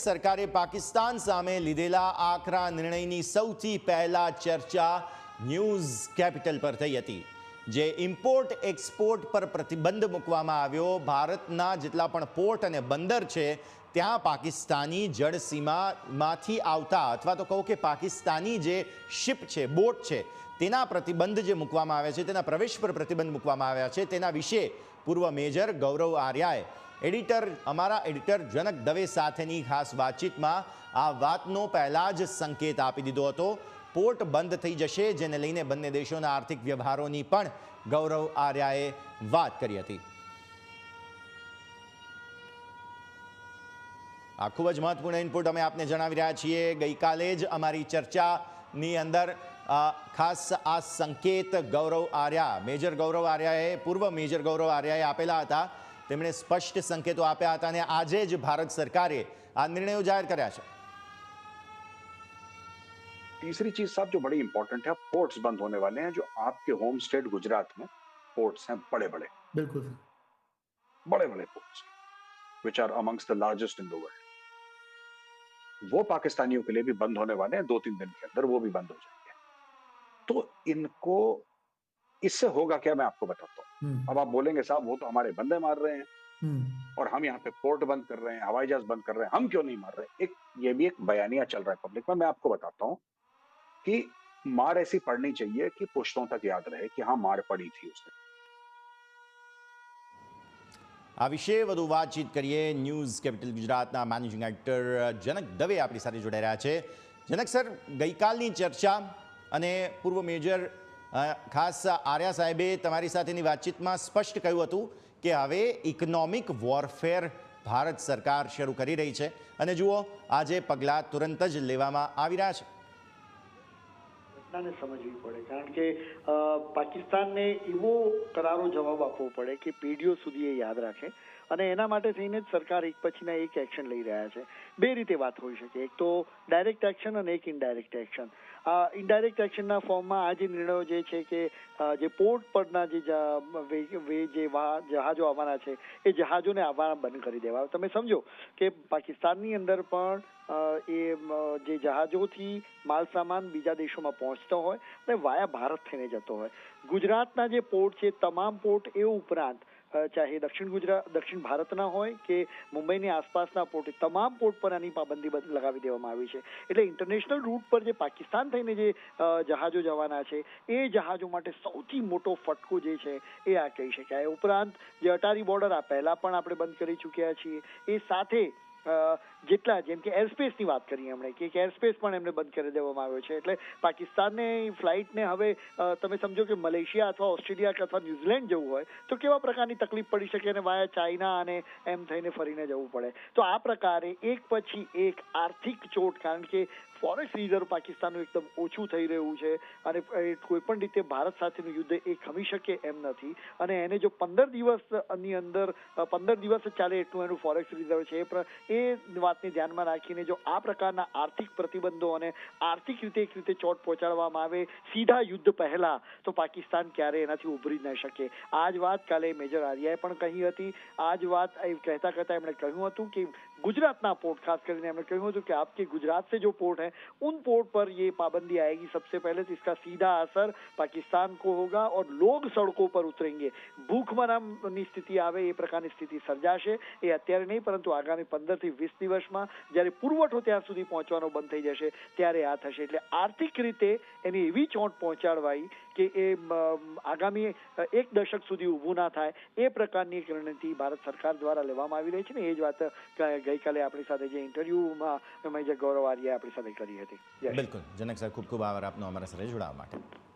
સરકારે પાકિસ્તાન સામે લીધેલા આકરા નિર્ણયની સૌથી પહેલા ચર્ચા ન્યૂઝ કેપિટલ પર થઈ હતી, જે ઇમ્પોર્ટ એક્સપોર્ટ પર પ્રતિબંધ મૂકવામાં આવ્યો। ભારતના જેટલા પણ પોર્ટ અને બંદર છે ત્યાં પાકિસ્તાની જળસીમામાંથી આવતા અથવા તો કહો કે પાકિસ્તાની જે શિપ છે, બોટ છે, તેના પ્રતિબંધ જે મૂકવામાં આવ્યા છે, તેના પ્રવેશ પર પ્રતિબંધ મૂકવામાં આવ્યા છે, તેના વિશે પૂર્વ મેજર ગૌરવ આર્યાએ અમારા એડિટર જનક દવે સાથેની ખાસ વાતચીતમાં આ વાતનો પહેલા જ સંકેત આપી દીધો હતો। પોર્ટ બંધ થઈ જશે, જેને લઈને બંને દેશોના આર્થિક વ્યવહારોની પણ ગૌરવ આર્યાએ વાત કરી હતી। આ ખૂબ જ મહત્વપૂર્ણ ઇનપુટ અમે આપને જણાવી રહ્યા છીએ। ગઈકાલે જ અમારી ચર્ચાની અંદર ખાસ આ સંકેત ગૌરવ આર્યા, મેજર ગૌરવ આર્યાએ, પૂર્વ મેજર ગૌરવ આર્યાએ આપેલા હતા। તેમણે સ્પષ્ટ સંકેતો આપ્યા હતા અને આજે જ ભારત સરકારે આ નિર્ણયો જાહેર કર્યા છે। तीसरी चीज साहब जो बड़ी इंपॉर्टेंट है, पोर्ट्स बंद होने वाले हैं। जो आपके होम स्टेट गुजरात में पोर्ट्स हैं, बड़े बड़े बिल्कुल बड़े बड़े ports which are amongst the largest in the world, वो पाकिस्तानियों के लिए भी बंद होने वाले हैं। 2-3 दिन के अंदर वो भी बंद हो जाएंगे। तो इनको इससे होगा क्या, मैं आपको बताता हूँ। अब आप बोलेंगे साहब वो तो हमारे बंदे मार रहे हैं और हम यहाँ पे पोर्ट बंद कर रहे हैं, हवाई जहाज बंद कर रहे हैं, हम क्यों नहीं मार रहे। ये भी एक बयानिया चल रहा है पब्लिक में। मैं आपको बताता हूँ कि मार ऐसी पड़नी चाहिए कि पुश्तों तक याद रहे कि हाँ मार पड़ी थी उसने। આ વિશે વધુ વાતચીત કરીએ। ન્યૂઝ કેપિટલ ગુજરાતના મેનેજિંગ એડિટર જનક દવે આપણી સાથે જોડાઈ રહ્યા છે। જનક સર, ગઈકાલની ચર્ચા અને પૂર્વ મેજર ખાસ આર્યા સાહેબે તમારી સાથેની વાતચીતમાં સ્પષ્ટ કહ્યું હતું કે હવે ઇકોનોમિક વોરફેર ભારત સરકાર શરૂ કરી રહી છે અને જુઓ આજે પગલાં તુરંત જ લેવામાં આવી રહ્યા છે। ઘટનાને સમજવી પડે, કારણ કે પાકિસ્તાનને એવો કરારો જવાબ આપવો પડે કે પેઢીઓ સુધી એ યાદ રાખે, અને એના માટે થઈને જ સરકાર એક પછીના એક એક્શન લઈ રહ્યા છે। બે રીતે વાત હોઈ શકે, એક તો ડાયરેક્ટ એક્શન અને એક ઇનડાયરેક્ટ એક્શન। ઇનડાયરેક્ટ એક્શનના ફોર્મમાં આ જે નિર્ણયો જે છે કે જે પોર્ટ પરના જે જહાજો આવવાના છે એ જહાજોને આવવાના બંધ કરી દેવા। તમે સમજો કે પાકિસ્તાનની અંદર પણ એ જે જહાજોથી માલ સામાન બીજા દેશોમાં પહોંચતો હોય અને વાયા ભારત થઈને જતો હોય। ગુજરાતના જે પોર્ટ છે, તમામ પોર્ટ એ ઉપરાંત ચાહે દક્ષિણ ભારતના હોય કે મુંબઈની આસપાસના પોર્ટ, તમામ પોર્ટ પર આની પાબંદી લગાવી દેવામાં આવી છે। એટલે ઇન્ટરનેશનલ રૂટ પર જે પાકિસ્તાન થઈને જે જહાજો જવાના છે એ જહાજો માટે સૌથી મોટો ફટકો જે છે એ આ કહી શકાય। ઉપરાંત જે અટારી બોર્ડર આ પહેલા પણ આપણે બંધ કરી ચૂક્યા છીએ, એ સાથે જેટલા જેમ કે એરસ્પેસની વાત કરીએ એમણે કે એરસ્પેસ પણ એમને બંધ કરી દેવામાં આવ્યો છે। એટલે પાકિસ્તાનને ફ્લાઇટને હવે તમે સમજો કે મલેશિયા અથવા ઓસ્ટ્રેલિયા અથવા ન્યુઝીલેન્ડ જવું હોય તો કેવા પ્રકારની તકલીફ પડી શકે અને વાયા ચાઇના અને એમ થઈને ફરીને જવું પડે। તો આ પ્રકારે એક પછી એક આર્થિક ચોટ, કારણ કે ફોરેક્સ રિઝર્વ પાકિસ્તાનનું એકદમ ઓછું થઈ રહ્યું છે અને કોઈ પણ રીતે ભારત સાથેનું યુદ્ધ એ ખમી શકે એમ નથી, અને એને જો 15 દિવસની અંદર 15 દિવસ ચાલે એટલું એનું ફોરેક્સ રિઝર્વ છે, એ વાતને ધ્યાનમાં રાખીને જો આ પ્રકારના આર્થિક પ્રતિબંધો અને આર્થિક રીતે એક રીતે ચોટ પહોંચાડવામાં આવે સીધા યુદ્ધ પહેલા, તો પાકિસ્તાન ક્યારે એનાથી ઉભરી ન શકે। આ જ વાત કાલે મેજર આર્યાએ પણ કહી હતી। આ જ વાત કહેતા કહેતા એમણે કહ્યું હતું કે गुजरातना पोर्ट खास करके हमने कहूँ तो कि आपके गुजरात से जो पोर्ट है उन पोर्ट पर ये पाबंदी आएगी। सबसे पहले तो इसका सीधा असर पाकिस्तान को होगा और लोग सड़कों पर उतरेंगे। भूखमराની સ્થિતિ આવે એ પ્રકારની સ્થિતિ સર્જાશે। એ અત્યારે નહીં, પરંતુ આગામી 15 થી 20 દિવસમાં જ્યારે પુરવઠો ત્યાં સુધી પહોંચવાનો બંધ થઈ જશે ત્યારે આ થશે। એટલે આર્થિક રીતે એની એવી ચોટ પહોંચાડવાઈ કે એ આગામી 1 દશક સુધી ઊભું ના થાય એ પ્રકારની એક રણનીતિ ભારત સરકાર દ્વારા લેવામાં આવી રહી છે ને એ જ વાત ગઈકાલે આપણી સાથે જે ઇન્ટરવ્યુમાં મેજર ગૌરવ આર્યાએ આપણી સાથે કરી હતી। બિલકુલ જનક સર, ખૂબ ખૂબ આભાર આપનો અમારા સાથે જોડાવા માટે।